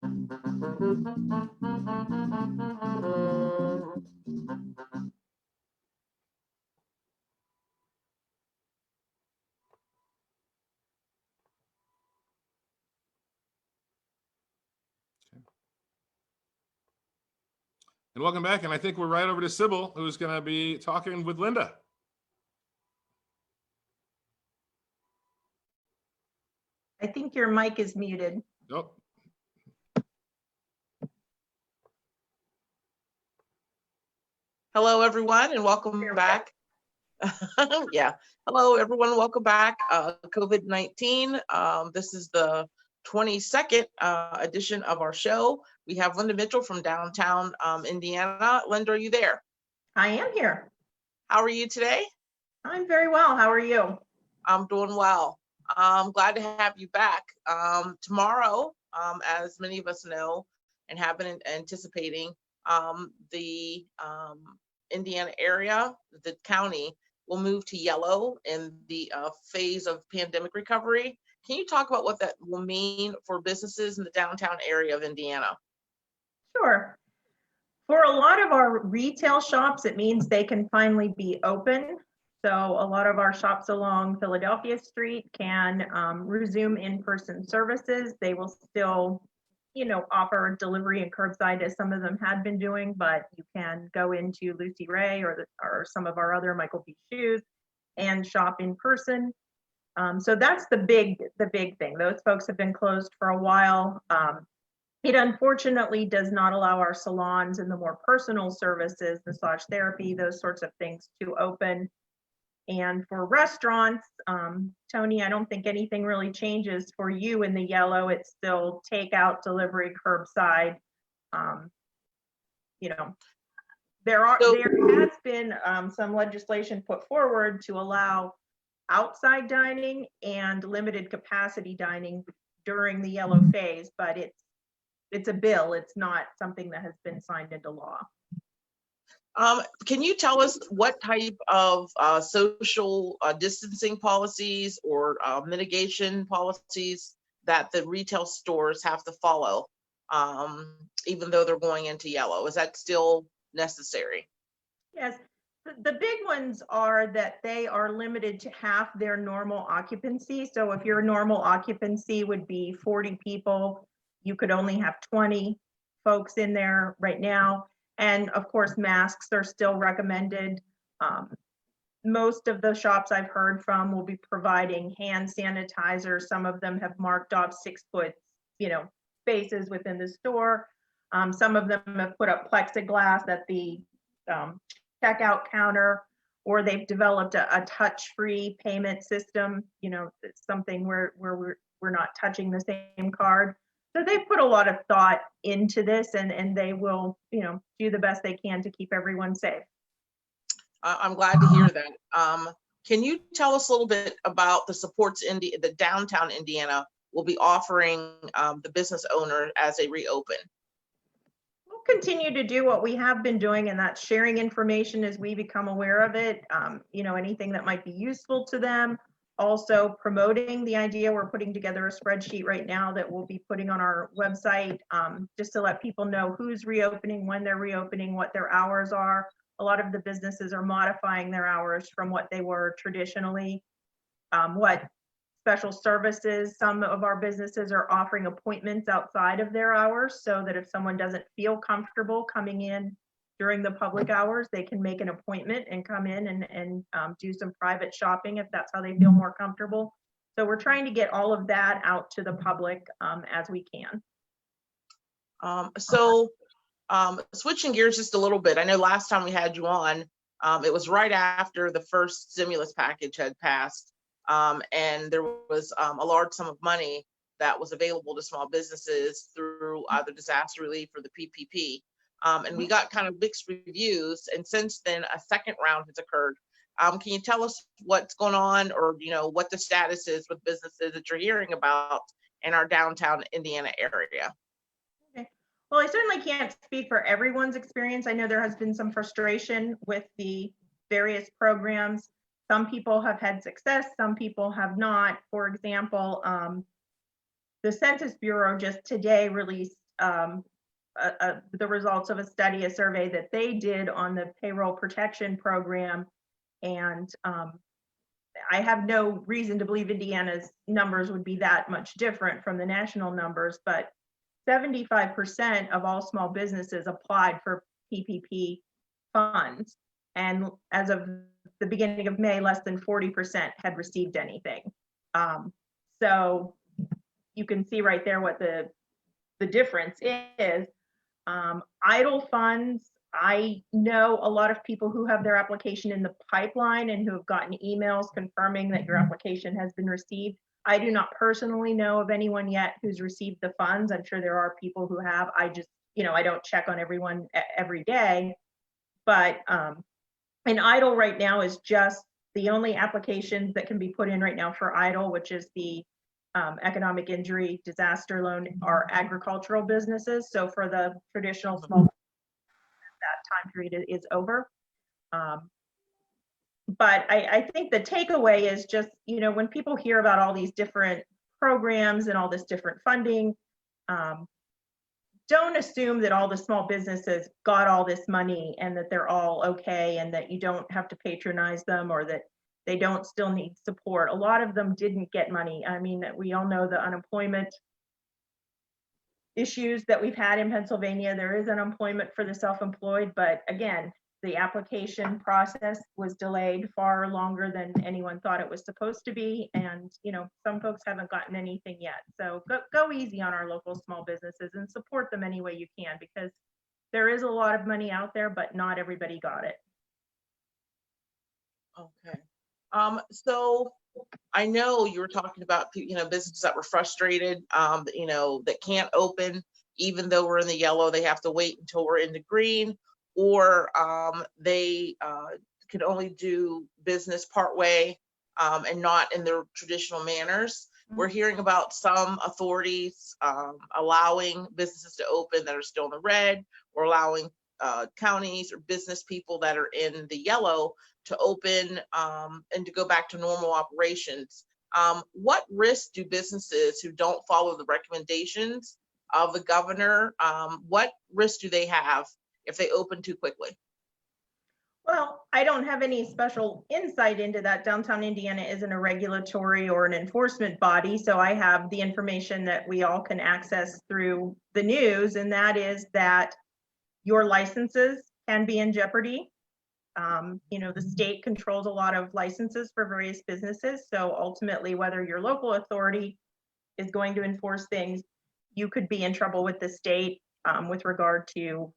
And welcome back. And I think we're right over to Sybil, who's going to be talking with Linda. I think your mic is muted. Nope. Hello, everyone, and welcome back. Yeah. Hello, everyone. Welcome back. COVID-19. This is the 22nd edition of our show. We have Linda Mitchell from downtown Indiana. Linda, are you there? I am here. How are you today? I'm very well. How are you? I'm doing well. I'm glad to have you back. Tomorrow, as many of us know and have been anticipating, the Indiana area, the county, will move to yellow in the phase of pandemic recovery. Can you talk about what that will mean for businesses in the downtown area of Indiana? Sure. For a lot of our retail shops, it means they can finally be open. So a lot of our shops along Philadelphia Street can resume in-person services. They will still, offer delivery and curbside as some of them had been doing, but you can go into Lucy Ray or some of our other Michael B. Shoes and shop in person. So that's the big thing. Those folks have been closed for a while. It unfortunately does not allow our salons and the more personal services, massage therapy, those sorts of things to open. And for restaurants, Tony, I don't think anything really changes for you in the yellow. It's still takeout, delivery, curbside. There has been some legislation put forward to allow outside dining and limited capacity dining during the yellow phase, but it's a bill. It's not something that has been signed into law. Can you tell us what type of social distancing policies or mitigation policies that the retail stores have to follow, even though they're going into yellow? Is that still necessary? Yes. The big ones are that they are limited to half their normal occupancy. So if your normal occupancy would be 40 people, you could only have 20 folks in there right now. And of course, masks are still recommended. Most of the shops I've heard from will be providing hand sanitizer. Some of them have marked off 6 foot, spaces within the store. Some of them have put up plexiglass at the checkout counter, or they've developed a touch-free payment system. It's something where we're not touching the same card. So they've put a lot of thought into this, and they will, do the best they can to keep everyone safe. I'm glad to hear that. Can you tell us a little bit about the supports the downtown Indiana will be offering the business owner as they reopen? We'll continue to do what we have been doing, and that's sharing information as we become aware of it. Anything that might be useful to them. Also promoting the idea. We're putting together a spreadsheet right now that we'll be putting on our website, just to let people know who's reopening, when they're reopening, what their hours are. A lot of the businesses are modifying their hours from what they were traditionally. What special services, some of our businesses are offering appointments outside of their hours, so that if someone doesn't feel comfortable coming in during the public hours, they can make an appointment and come in and do some private shopping if that's how they feel more comfortable. So we're trying to get all of that out to the public as we can. Switching gears just a little bit, I know last time we had you on, it was right after the first stimulus package had passed, and there was a large sum of money that was available to small businesses through either disaster relief or the PPP. And we got kind of mixed reviews, and since then a second round has occurred. Can you tell us what's going on, or what the status is with businesses that you're hearing about in our downtown Indiana area? Okay. Well, I certainly can't speak for everyone's experience. I know there has been some frustration with the various programs. Some people have had success, some people have not. For example, the Census Bureau just today released the results of a study, a survey that they did on the payroll protection program. And I have no reason to believe Indiana's numbers would be that much different from the national numbers, but 75% of all small businesses applied for PPP funds. And as of the beginning of May, less than 40% had received anything. So you can see right there what the difference is. Idle funds, I know a lot of people who have their application in the pipeline and who have gotten emails confirming that your application has been received. I do not personally know of anyone yet who's received the funds. I'm sure there are people who have. I just, I don't check on everyone every day. But an idle right now is just the only applications that can be put in right now for idle, which is the economic injury disaster loan, are agricultural businesses. So for the traditional small, that time period is over. But I think the takeaway is just, when people hear about all these different programs and all this different funding, don't assume that all the small businesses got all this money and that they're all okay and that you don't have to patronize them or that they don't still need support. A lot of them didn't get money. I mean, we all know the unemployment issues that we've had in Pennsylvania. There is unemployment for the self-employed, but again, the application process was delayed far longer than anyone thought it was supposed to be. And, some folks haven't gotten anything yet. So go easy on our local small businesses and support them any way you can, because there is a lot of money out there, but not everybody got it. Okay. So I know you were talking about, businesses that were frustrated, that can't open, even though we're in the yellow, they have to wait until we're in the green, or they can only do business part way and not in their traditional manners. Mm-hmm. We're hearing about some authorities allowing businesses to open that are still in the red, or allowing counties or business people that are in the yellow to open and to go back to normal operations. What risks do businesses who don't follow the recommendations of the governor, what risks do they have if they open too quickly? Well, I don't have any special insight into that. Downtown Indiana isn't a regulatory or an enforcement body, so I have the information that we all can access through the news, and that is that your licenses can be in jeopardy. The state controls a lot of licenses for various businesses. So ultimately, whether your local authority is going to enforce things, you could be in trouble with the state with regard to,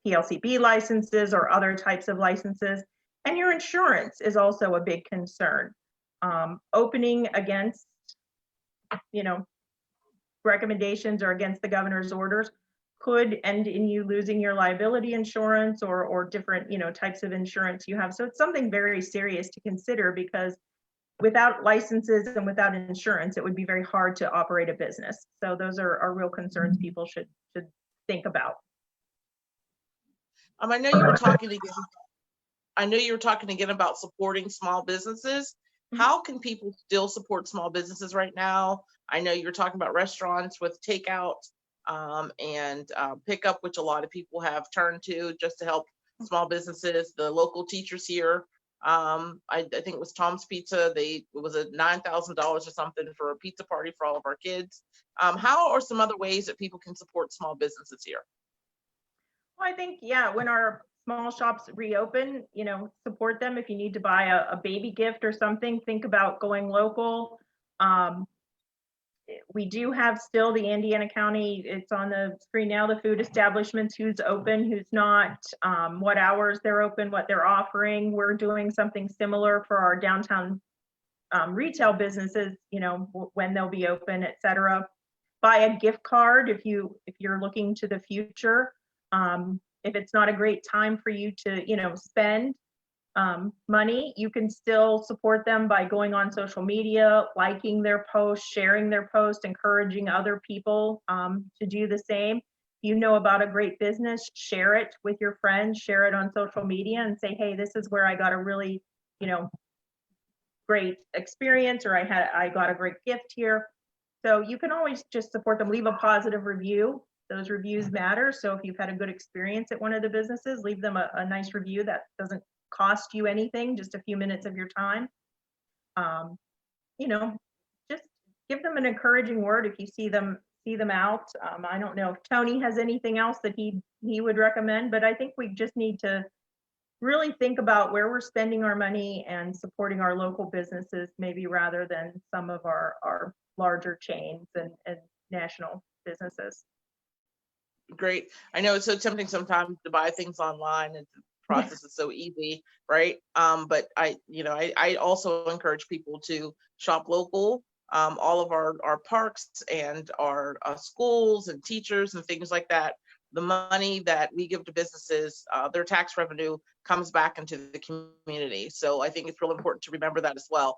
PLCB licenses or other types of licenses. And your insurance is also a big concern. Opening against, recommendations or against the governor's orders could end in you losing your liability insurance or different, types of insurance you have. So it's something very serious to consider, because without licenses and without insurance, it would be very hard to operate a business. So those are real concerns people should think about. I know you were talking again. I know you were talking again about supporting small businesses. Mm-hmm. How can people still support small businesses right now? I know you were talking about restaurants with takeout and pickup, which a lot of people have turned to just to help small businesses. The local teachers here, I think it was Tom's Pizza. It was a $9,000 or something for a pizza party for all of our kids. How are some other ways that people can support small businesses here? Well, I think, when our small shops reopen, support them. If you need to buy a baby gift or something, think about going local. We do have still the Indiana County, it's on the screen now, the food establishments, who's open, who's not, what hours they're open, what they're offering. We're doing something similar for our downtown retail businesses, when they'll be open, et cetera. Buy a gift card if you're looking to the future. If it's not a great time for you to, spend money, you can still support them by going on social media, liking their posts, sharing their posts, encouraging other people to do the same. If you know about a great business, share it with your friends, share it on social media and say, hey, this is where I got a really, great experience, or I got a great gift here. So you can always just support them, leave a positive review. those reviews matter. So if you've had a good experience at one of the businesses, leave them a nice review that doesn't cost you anything, just a few minutes of your time. You know, just give them an encouraging word if you see them out. I don't know if Tony has anything else that he would recommend, but I think we just need to really think about where we're spending our money and supporting our local businesses, maybe rather than some of our larger chains and national businesses. Great. I know it's so tempting sometimes to buy things online, and the process is so easy, right? But I also encourage people to shop local. All of our parks and our schools and teachers and things like that, the money that we give to businesses, their tax revenue comes back into the community. So I think it's real important to remember that as well.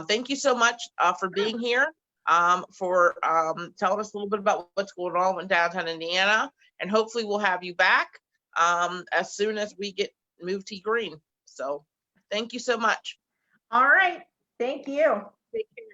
Thank you so much for being here, for telling us a little bit about what's going on in downtown Indiana. And hopefully we'll have you back as soon as we get moved to green. So thank you so much. All right. Thank you. Take care.